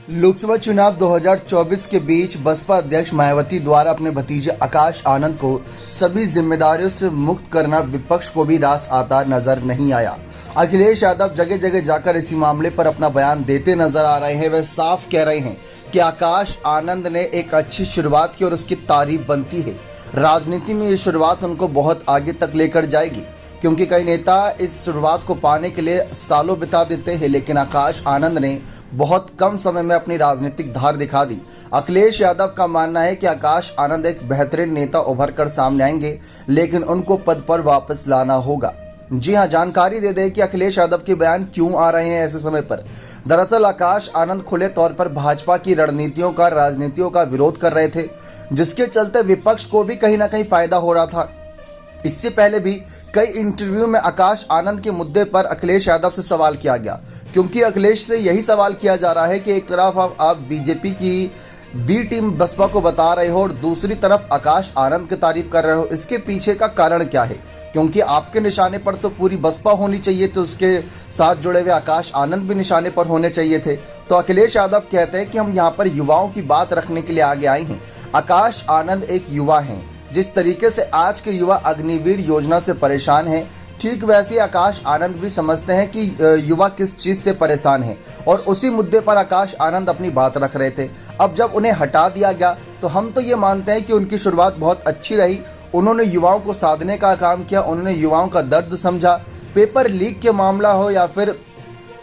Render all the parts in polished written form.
लोकसभा चुनाव 2024 के बीच बसपा अध्यक्ष मायावती द्वारा अपने भतीजे आकाश आनंद को सभी जिम्मेदारियों से मुक्त करना विपक्ष को भी रास आता नजर नहीं आया। अखिलेश यादव जगह जगह जाकर इसी मामले पर अपना बयान देते नजर आ रहे हैं। वह साफ कह रहे हैं कि आकाश आनंद ने एक अच्छी शुरुआत की और उसकी तारीफ बनती है। राजनीति में ये शुरुआत उनको बहुत आगे तक लेकर जाएगी, क्योंकि कई नेता इस शुरुआत को पाने के लिए सालों बिता देते हैं, लेकिन आकाश आनंद ने बहुत कम समय में अपनी राजनीतिक धार दिखा दी। अखिलेश यादव का मानना है कि आकाश आनंद एक बेहतरीन नेता उभर कर सामने आएंगे, लेकिन उनको पद पर वापस लाना होगा। जी हां, जानकारी दे दें कि अखिलेश यादव के बयान क्यों आ रहे हैं ऐसे समय पर। दरअसल आकाश आनंद खुले तौर पर भाजपा की राजनीतियों का विरोध कर रहे थे, जिसके चलते विपक्ष को भी कहीं ना कहीं फायदा हो रहा था। इससे पहले भी कई इंटरव्यू में आकाश आनंद के मुद्दे पर अखिलेश यादव से सवाल किया गया, क्योंकि अखिलेश से यही सवाल किया जा रहा है कि एक तरफ आप बीजेपी की बी टीम बसपा को बता रहे हो और दूसरी तरफ आकाश आनंद की तारीफ कर रहे हो। इसके पीछे का कारण क्या है? क्योंकि आपके निशाने पर तो पूरी बसपा होनी चाहिए, तो उसके साथ जुड़े हुए आकाश आनंद भी निशाने पर होने चाहिए थे। तो अखिलेश यादव कहते हैं कि हम यहाँ पर युवाओं की बात रखने के लिए आगे आए हैं। आकाश आनंद एक युवा हैं। जिस तरीके से आज के युवा अग्निवीर योजना से परेशान हैं, ठीक वैसे ही आकाश आनंद भी समझते हैं कि युवा किस चीज़ से परेशान है, और उसी मुद्दे पर आकाश आनंद अपनी बात रख रहे थे। अब जब उन्हें हटा दिया गया तो हम तो ये मानते हैं कि उनकी शुरुआत बहुत अच्छी रही। उन्होंने युवाओं को साधने का काम किया, उन्होंने युवाओं का दर्द समझा। पेपर लीक के मामला हो या फिर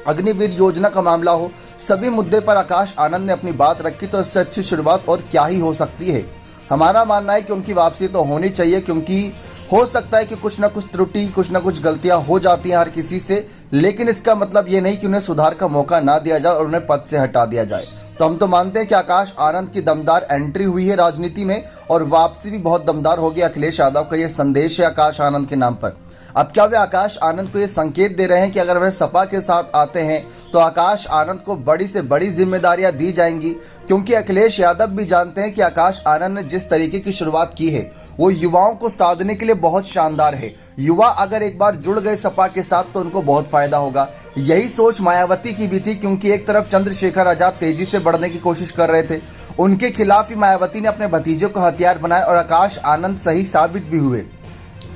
अग्निवीर योजना का मामला हो, सभी मुद्दे पर आकाश आनंद ने अपनी बात रखी। तो इससे अच्छी शुरुआत और क्या ही हो सकती है। हमारा मानना है कि उनकी वापसी तो होनी चाहिए, क्योंकि हो सकता है कि कुछ ना कुछ त्रुटि, कुछ ना कुछ गलतियां हो जाती हैं हर किसी से, लेकिन इसका मतलब ये नहीं कि उन्हें सुधार का मौका ना दिया जाए और उन्हें पद से हटा दिया जाए। तो हम तो मानते हैं कि आकाश आनंद की दमदार एंट्री हुई है राजनीति में, और वापसी भी बहुत दमदार होगी। अखिलेश यादव का ये संदेश है आकाश आनंद के नाम पर। अब क्या वे आकाश आनंद को ये संकेत दे रहे हैं कि अगर वह सपा के साथ आते हैं तो आकाश आनंद को बड़ी से बड़ी जिम्मेदारियां दी जाएंगी? क्योंकि अखिलेश यादव भी जानते हैं कि आकाश आनंद ने जिस तरीके की शुरुआत की है वो युवाओं को साधने के लिए बहुत शानदार है। युवा अगर एक बार जुड़ गए सपा के साथ तो उनको बहुत फायदा होगा। यही सोच मायावती की भी थी, क्योंकि एक तरफ चंद्रशेखर आजाद तेजी से बढ़ने की कोशिश कर रहे थे, उनके खिलाफ ही मायावती ने अपने भतीजे को हथियार बनाया और आकाश आनंद सही साबित भी हुए।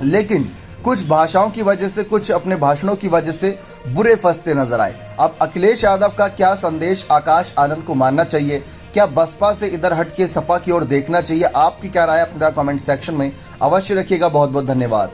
लेकिन कुछ भाषाओं की वजह से, कुछ अपने भाषणों की वजह से बुरे फंसते नजर आए। अब अखिलेश यादव का क्या संदेश आकाश आनंद को मानना चाहिए? क्या बसपा से इधर हट के सपा की ओर देखना चाहिए? आपकी क्या राय अपना कमेंट सेक्शन में अवश्य रखिएगा। बहुत बहुत धन्यवाद।